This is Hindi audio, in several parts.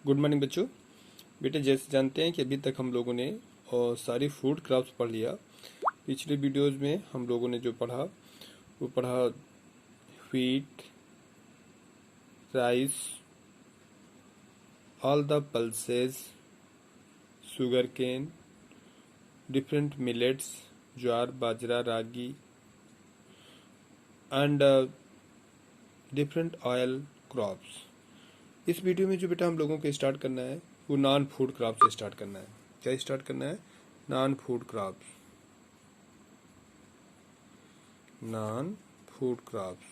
गुड मॉर्निंग बच्चों। बेटे जैसे जानते हैं कि अभी तक हम लोगों ने सारी फूड क्रॉप्स पढ़ लिया। पिछले वीडियोस में हम लोगों ने जो पढ़ा वो पढ़ा wheat, rice, all the pulses, sugar cane, different millets, jowar, bajra, ragi and different oil crops. इस वीडियो में जो बेटा हम लोगों को स्टार्ट करना है वो नॉन फूड क्रॉप से स्टार्ट करना है। क्या स्टार्ट करना है? Non food crops. Non food crops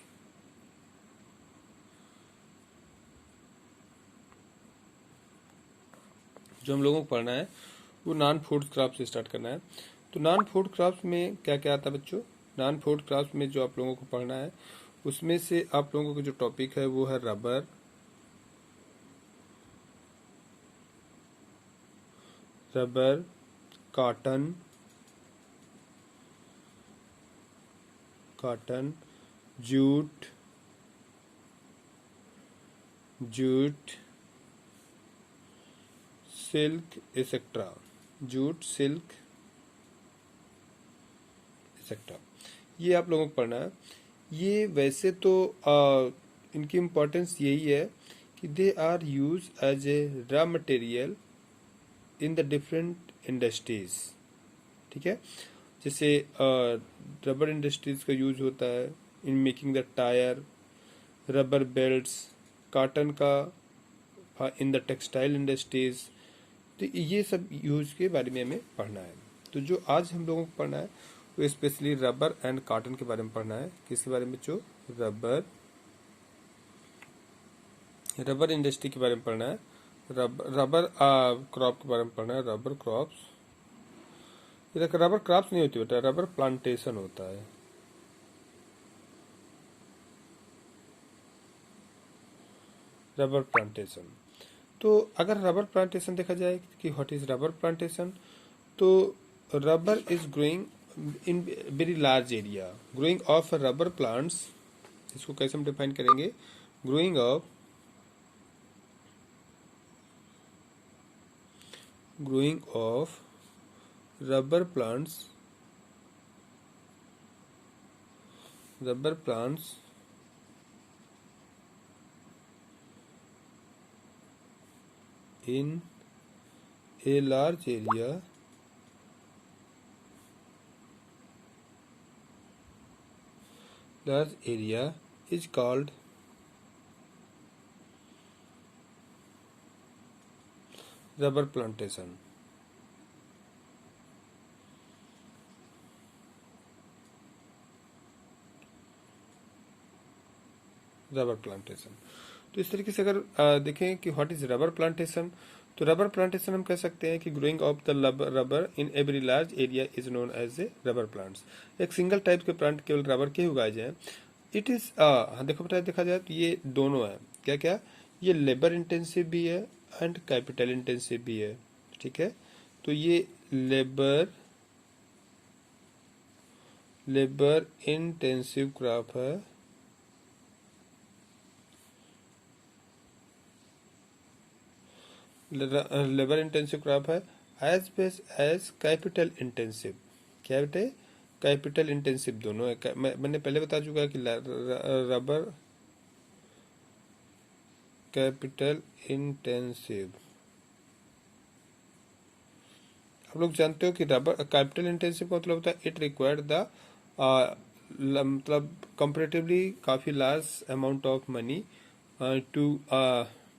जो हम लोगों को पढ़ना है वो नॉन फूड क्रॉप से स्टार्ट करना है। तो नॉन फूड क्रॉप्स में क्या क्या आता है बच्चों? नॉन फूड क्रॉप्स में जो आप लोगों को पढ़ना है उसमें से आप लोगों को जो टॉपिक है वो है rubber, rubber, cotton, cotton, jute, jute, silk etcetera. Jute, silk etcetera, ये आप लोगों को पढ़ना है। ये वैसे तो इनकी इम्पोर्टेंस यही है कि they are use as a raw material in the different industries. ठीक है, जैसे रबर इंडस्ट्रीज का यूज होता है in making the tyre, rubber belts, cotton का इन द टेक्सटाइल इंडस्ट्रीज। तो ये सब यूज के बारे में हमें पढ़ना है। तो जो आज हम लोगों को पढ़ना है वो स्पेशली रबर एंड कॉटन के बारे में पढ़ना है। किसके बारे में बच्चों? रबर, रबर इंडस्ट्री के बारे में पढ़ना है। रबर क्रॉप के बारे में पढ़ना है। रबर क्रॉप्स, ये रबर क्रॉप्स नहीं होती बेटा, रबर प्लांटेशन होता है। Rubber plantation. तो अगर रबर प्लांटेशन देखा जाए कि व्हाट इज रबर प्लांटेशन, तो rubber is growing in very large area. Growing of rubber plants, इसको कैसे हम डिफाइन करेंगे? Growing of rubber plants, rubber plants in a large area is called rubber plantation. Rubber plantation. तो इस तरीके से अगर देखें कि व्हाट इज रबर प्लांटेशन, तो रबर प्लांटेशन हम कह सकते हैं कि growing of the rubber in every large area is known as a rubber plants. एक सिंगल टाइप के प्लांट केवल रबर के उगाए जाए। इट इज देखो बेटा, देखा जाए तो ये दोनों है। क्या क्या? ये लेबर इंटेंसिव भी है एंड कैपिटल इंटेंसिव भी है। ठीक है, तो ये लेबर इंटेंसिव क्रॉप है, लेबर इंटेंसिव क्रॉप है as well as capital intensive. क्या बेटे? कैपिटल इंटेंसिव दोनों है। मैंने पहले बता चुका है कि रबर कैपिटल इंटेंसिव। आप लोग जानते हो कि रबर कैपिटल इंटेंसिव का मतलब होता है इट रिक्वायर्ड द मतलब कंपेरेटिवली काफी large amount of money to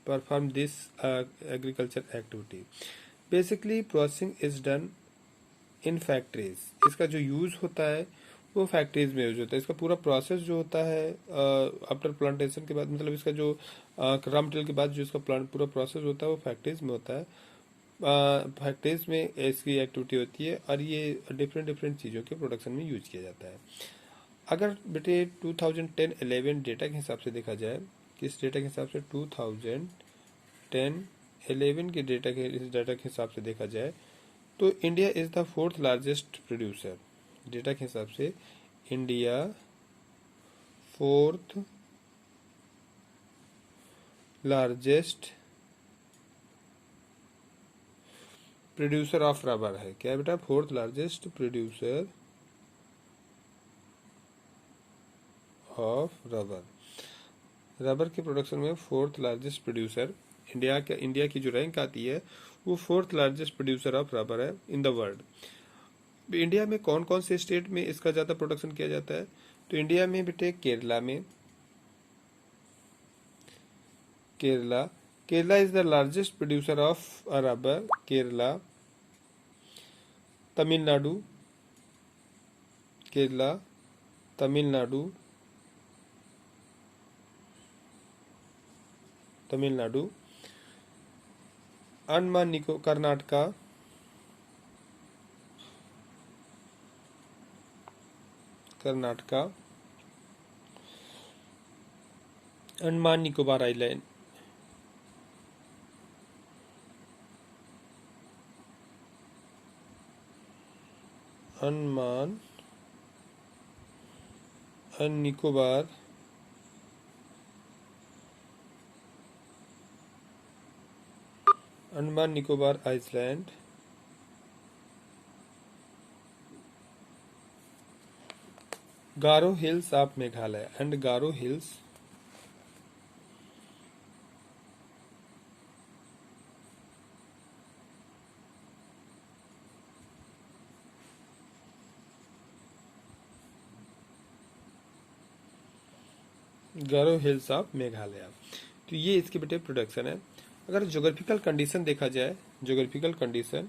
perform this agriculture activity. Basically processing is done in factories. इसका जो यूज होता है वो फैक्ट्रीज में यूज होता है। इसका पूरा प्रोसेस जो होता है आफ्टर प्लांटेशन के बाद, मतलब इसका जो रॉ मटेरियल के बाद जो इसका प्लांट पूरा प्रोसेस होता है वो फैक्ट्रीज में होता है। फैक्ट्रीज में इसकी एक्टिविटी होती है और ये डिफरेंट डिफरेंट चीज़ों के प्रोडक्शन में यूज किया जाता है। अगर बेटे 2010-11 डेटा के हिसाब से देखा जाए, किस डेटा के हिसाब से? 2010-11 के डेटा के हिसाब से देखा जाए तो India is the fourth largest producer. Data के हिसाब से India fourth largest producer of rubber है। क्या है बेटा? Fourth largest producer of rubber. Rubber के प्रोडक्शन में फोर्थ लार्जेस्ट प्रोड्यूसर इंडिया की जो रैंक आती है वो fourth largest producer of rubber है इन द वर्ल्ड। इंडिया में कौन कौन से स्टेट में इसका ज्यादा प्रोडक्शन किया जाता है? तो इंडिया में बेटे Kerala is the largest producer of rubber. Kerala, Tamil Nadu, Kerala, Tamil Nadu, Andaman Nicobar, Karnataka, Andaman Nicobar island, Andaman and Nicobar island, Garo hills of Meghalaya and Garo hills of Meghalaya. तो ये इसके बेटे प्रोडक्शन है। अगर ज्योग्राफिकल कंडीशन देखा जाए, ज्योग्राफिकल कंडीशन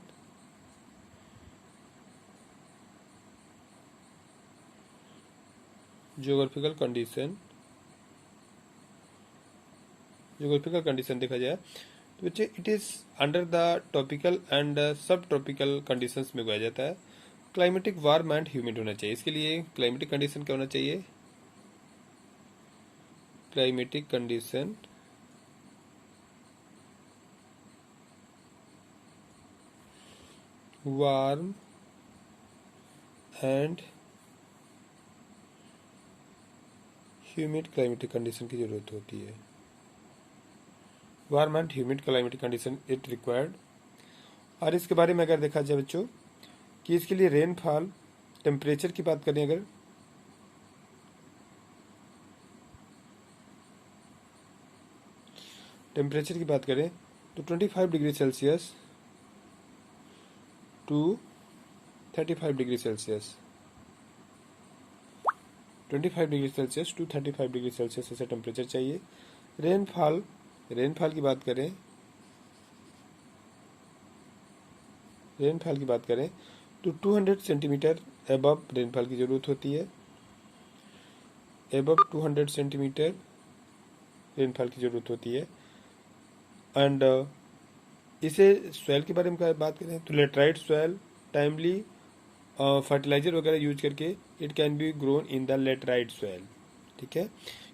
देखा जाए तो बच्चे it is under the tropical and सब ट्रॉपिकल कंडीशंस में उगाया जाता है। क्लाइमेटिक वार्म एंड ह्यूमिड होना चाहिए। इसके लिए क्लाइमेटिक कंडीशन क्या होना चाहिए? Climatic condition warm and humid climatic condition की जरूरत होती है। Warm and humid climatic condition it required. और इसके बारे में अगर देखा जाए बच्चों कि इसके लिए रेनफॉल, टेम्परेचर की बात करें, अगर टेम्परेचर की बात करें तो 25 degree Celsius to 35 degree Celsius, 25 degree Celsius to 35 degree Celsius ऐसा टेम्परेचर चाहिए। रेनफॉल की बात करें तो 200 सेंटीमीटर एबव रेनफॉल की जरूरत होती है। एबव 200 सेंटीमीटर रेनफॉल की जरूरत होती है। एंड इसे सॉइल के बारे में बात करें तो लेटराइट सॉइल, टाइमली फर्टिलाइजर वगैरह यूज करके it can be grown in the laterite soil. ठीक है,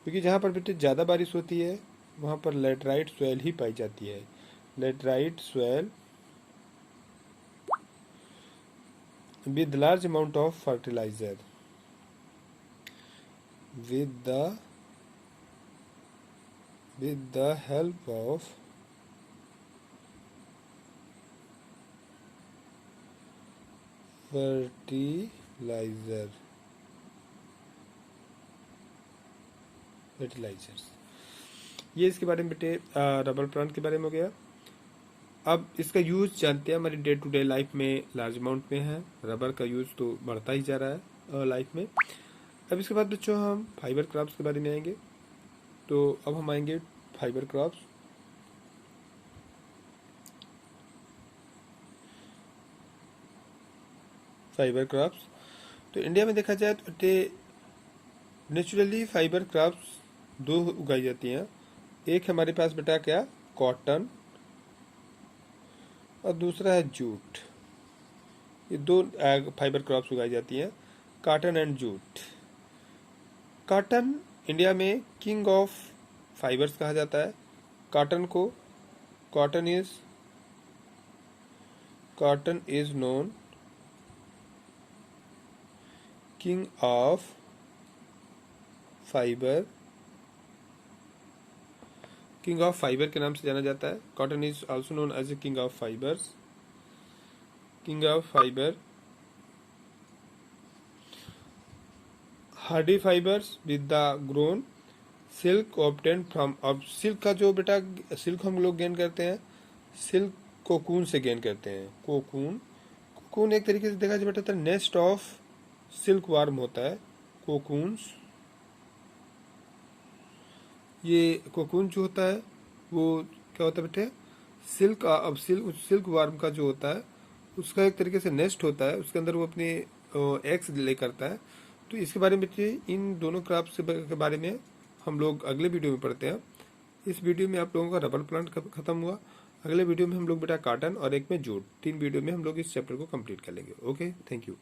क्योंकि जहाँ पर बेटे ज़्यादा बारिश होती है वहाँ पर लेटराइट सॉइल ही पाई जाती है। Laterite soil with large amount of fertilizer, with the help of fertilizers। ये इसके बारे में बेटे रबर प्लांट के बारे में हो गया। अब इसका यूज जानते हैं, हमारी डे टू डे लाइफ में लार्ज अमाउंट में है। रबर का यूज तो बढ़ता ही जा रहा है लाइफ में। अब इसके बाद बच्चों हम फाइबर क्रॉप्स के बारे में आएंगे। तो अब हम आएंगे फाइबर क्रॉप्स। तो इंडिया में देखा जाए तो नेचुरली फाइबर क्रॉप्स दो उगाई जाती हैं। एक हमारे पास बेटा क्या, कॉटन, और दूसरा है जूट। ये दो फाइबर क्रॉप्स उगाई जाती हैं, cotton and jute. Cotton India में किंग ऑफ फाइबर्स कहा जाता है। Cotton is known king of fibre के नाम से जाना जाता है। Cotton is also known as a king of fibres. King of fibre, hardy fibres with the grown silk obtain from. अब सिल्क का जो बेटा सिल्क हम लोग गेन करते हैं, सिल्क कोकून से गेन करते हैं। कोकून, कोकून एक तरीके से देखा जाए बेटा तो नेस्ट ऑफ सिल्क वार्म होता है कोकून्स। ये कोकून जो होता है वो क्या होता है बेटे, सिल्क, अब सिल्क वार्म का जो होता है उसका एक तरीके से नेस्ट होता है, उसके अंदर वो अपने एग्स ले करता है। तो इसके बारे में इन दोनों क्राफ्ट के बारे में हम लोग अगले वीडियो में पढ़ते हैं। इस वीडियो में आप लोगों का रबर प्लांट खत्म हुआ। अगले वीडियो में हम लोग बेटा कॉटन और एक में जूट, 3 वीडियो में हम लोग इस चैप्टर को कंप्लीट कर लेंगे। Okay, thank you.